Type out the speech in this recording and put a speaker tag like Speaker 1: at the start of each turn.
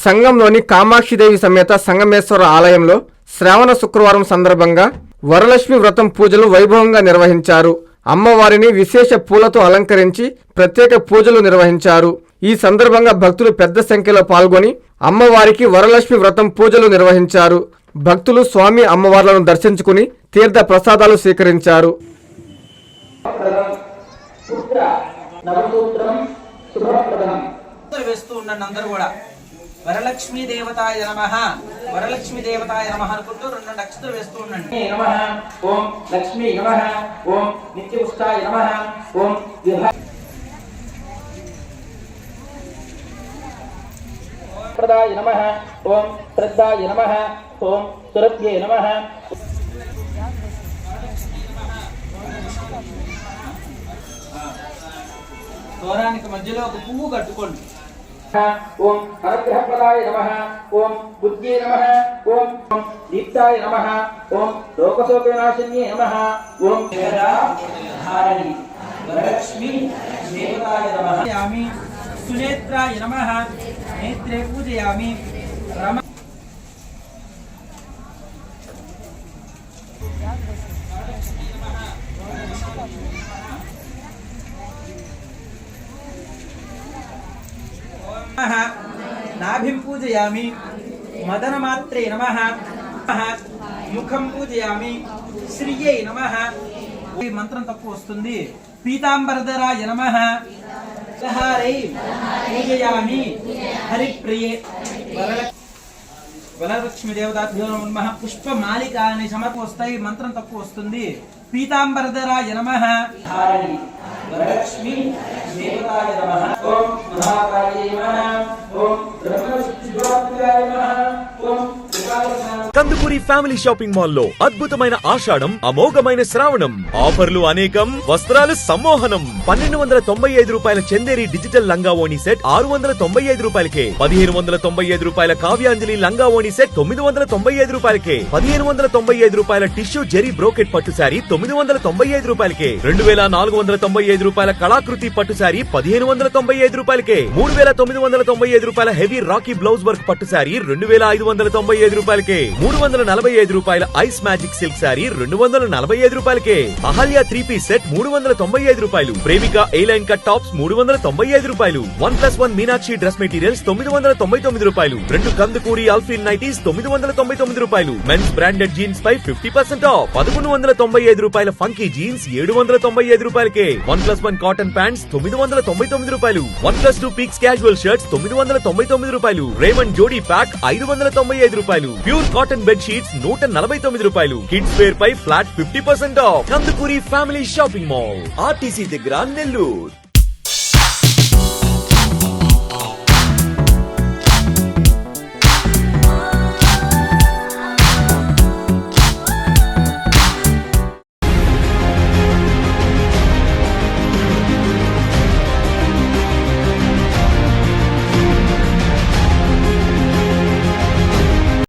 Speaker 1: సంఘంలోని కామాక్షిదేవి సమేత సంగమేశ్వర ఆలయంలో శ్రావణ శుక్రవారం సందర్భంగా వరలక్ష్మి వ్రతం పూజలు వైభవంగా నిర్వహించారు. అమ్మవారిని విశేష పూలతో అలంకరించి ప్రత్యేక పూజలు నిర్వహించారు. ఈ సందర్భంగా భక్తులు పెద్ద సంఖ్యలో పాల్గొని అమ్మవారికి వరలక్ష్మి వ్రతం పూజలు నిర్వహించారు. భక్తులు స్వామి అమ్మవార్లను దర్శించుకుని తీర్థ ప్రసాదాలు స్వీకరించారు.
Speaker 2: వరలక్ష్మీ దేవతాయ నమః, వరలక్ష్మీ దేవతాయ నమః అనుకుంటూ 2 అక్షతలు వేస్తూ ఉండండి. నమః ఓం లక్ష్మీ నమః, ఓం నిత్యపుష్టాయ నమః, ఓం ప్రదాయ నమః, ఓం శ్రద్ధాయ నమః, ఓం సురభ్యే నమః. తోరానికి మధ్యలో ఒక పువ్వు కట్టుకోండి. ఓం అనుగ్రహప్రదాయ నమః, ఓం బుద్ధ్యే నమః, ఓం దీప్తాయ నమః, ఓం లోకశోక వినాశిన్యే నమః, ఓం ధారణి వరలక్ష్మీ దేవతాయ నమః. యామి సునేత్రాయ నమః, నేత్రే పూజయామి. రమ నాభిం పూజయామి. మదనమాత్రే నమః, ముఖం పూజయామి. శ్రీయై నమః. ఈ మంత్రం తప్పు వస్తుంది. పీతాంబరధరాయ నమః, సహారై పూజయామి. హరిప్రియే వరలక్ష్మి దేవతాభ్యో నమః. పుష్పమాలిక అనే సమర్పణ వస్తాయి. మంత్రం తప్పు వస్తుంది. పీతాంబరధరాయ నమః, ధారణి వరలక్ష్మీ దేవతాయ నమః. ఓం మహాకాళీ నమః, ఓం బ్రహ్మశివాయ నమః, ఓం
Speaker 3: కందుకూరి ఫ్యామిలీ షాపింగ్ మాల్ లో అద్భుతమైన ఆషాఢం, అమోఘమైన శ్రావణం, ఆఫర్లు అనేకం, వస్త్రాలు సమ్మోహనం. 1295 రూపాయల చందేరి డిజిటల్ లంగా ఓణి సెట్ 695 రూపాయలకే. 1595 రూపాయల కావ్యాంజలి లంగా ఓణి సెట్ 995 రూపాయలకే. 1595 రూపాయల టిష్యూ జెరీ బ్రోకెట్ పట్టు శారీ 995 రూపాయలకే. 2495 రూపాయల కళాకృతి పట్టు శారీ 1595 రూపాయలకే. 3995 రూపాయల హెవీ రాకీ బ్లౌజ్ వర్క్ పట్టు శారీ 2595 రూపాయలకే. 345 రూపాయల ఐస్ మ్యాజిక్ సిల్క్ శారీ 245 రూపాయలకే. అహల్య 3 పీస్ సెట్ 395 రూపాయలు. ప్రేమిక ఏ లైన్ కట్ టాప్స్ 395 రూపాయలు. 1+1 మీనాక్షి డ్రెస్ మెటీరియల్స్ 999 రూపాయలు. 2 కందుకూరి అల్ఫిన్ నైటీస్ 999 రూపాయలు. మెన్స్ బ్రాండెడ్ జీన్స్ పై 50% ఆఫ్. 1195 రూపాయల ఫంకీ జీన్స్ 795 రూపాయలకే. 1+1 కాటన్ ప్యాంట్స్ 999 రూపాయలు. 1+2 పీక్స్ క్యాజువల్ షర్ట్స్ 999 రూపాయలు. రేమండ్ జోడీ ప్యాక్ 595 రూపాయలు. ప్యూర్ కాటన్ బెడ్ షీట్స్ 149 రూపాయలు. కిడ్స్ వేర్ పై flat 50% off. Kandukuri family shopping mall, RTC దగ్గర, నెల్లూరు.